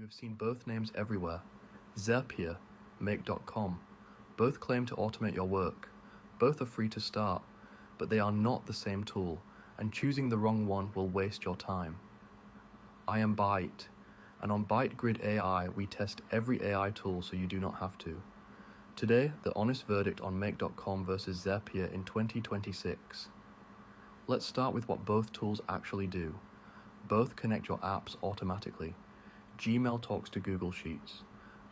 We've seen both names everywhere. Zapier, Make.com. Both claim to automate your work. Both are free to start, but they are not the same tool, and choosing the wrong one will waste your time. I am Byte, and on ByteGrid AI, we test every AI tool so you do not have to. Today, the honest verdict on Make.com versus Zapier in 2026. Let's start with what both tools actually do. Both connect your apps automatically. Gmail talks to Google Sheets.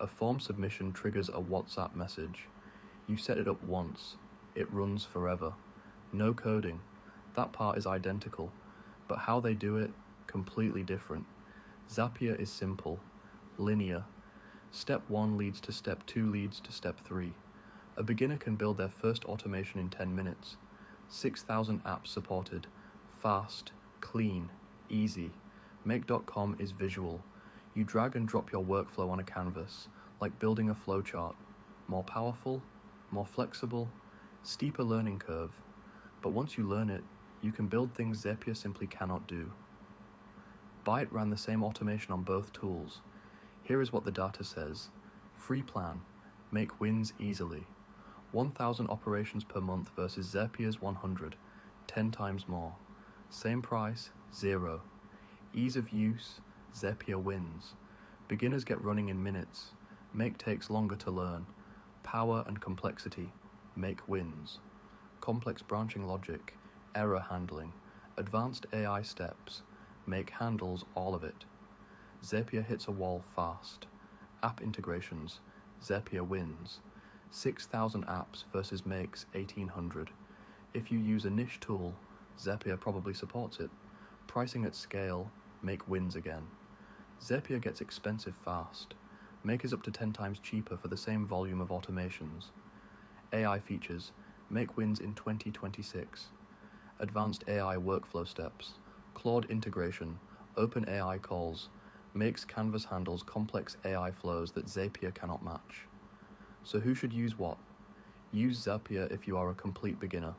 A form submission triggers a WhatsApp message. You set it up once. It runs forever. No coding. That part is identical, but how they do it, completely different. Zapier is simple, linear. Step 1 leads to step 2 leads to step 3. A beginner can build their first automation in 10 minutes. 6,000 apps supported. Fast, clean, easy. Make.com is visual. You drag and drop your workflow on a canvas, like building a flowchart. More powerful, more flexible, steeper learning curve. But once you learn it, you can build things Zapier simply cannot do. Byte ran the same automation on both tools. Here is what the data says. Free plan. Make wins easily. 1,000 operations per month versus Zapier's 100. 10 times more. Same price, 0. Ease of use, Zapier wins. Beginners get running in minutes. Make takes longer to learn. Power and complexity, Make wins. Complex branching logic, error handling, advanced AI steps, Make handles all of it. Zapier hits a wall fast. App integrations, Zapier wins. 6,000 apps versus Make's 1,800. If you use a niche tool, Zapier probably supports it. Pricing at scale, Make wins again. Zapier gets expensive fast. Make is up to 10 times cheaper for the same volume of automations. AI features, Make wins in 2026. Advanced AI workflow steps, Claude integration, OpenAI calls, Make's canvas handles complex AI flows that Zapier cannot match. So who should use what? Use Zapier if you are a complete beginner.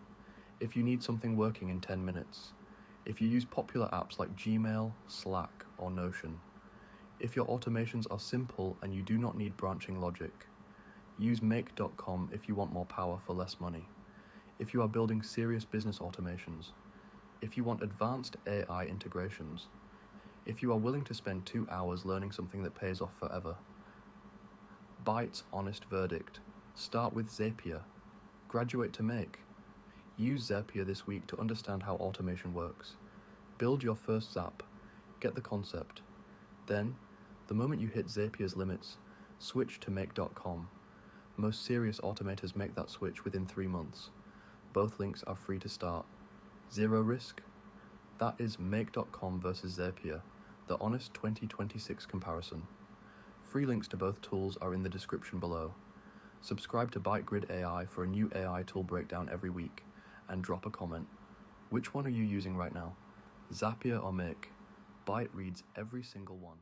If you need something working in 10 minutes. If you use popular apps like Gmail, Slack, or Notion. If your automations are simple and you do not need branching logic. Use Make.com if you want more power for less money. If you are building serious business automations. If you want advanced AI integrations. If you are willing to spend 2 hours learning something that pays off forever. Byte's honest verdict. Start with Zapier. Graduate to Make. Use Zapier this week to understand how automation works. Build your first Zap. Get the concept. Then, the moment you hit Zapier's limits, switch to Make.com. Most serious automators make that switch within 3 months. Both links are free to start. Zero risk? That is Make.com versus Zapier, the honest 2026 comparison. Free links to both tools are in the description below. Subscribe to ByteGrid AI for a new AI tool breakdown every week, and drop a comment. Which one are you using right now? Zapier or Make? Byte reads every single one.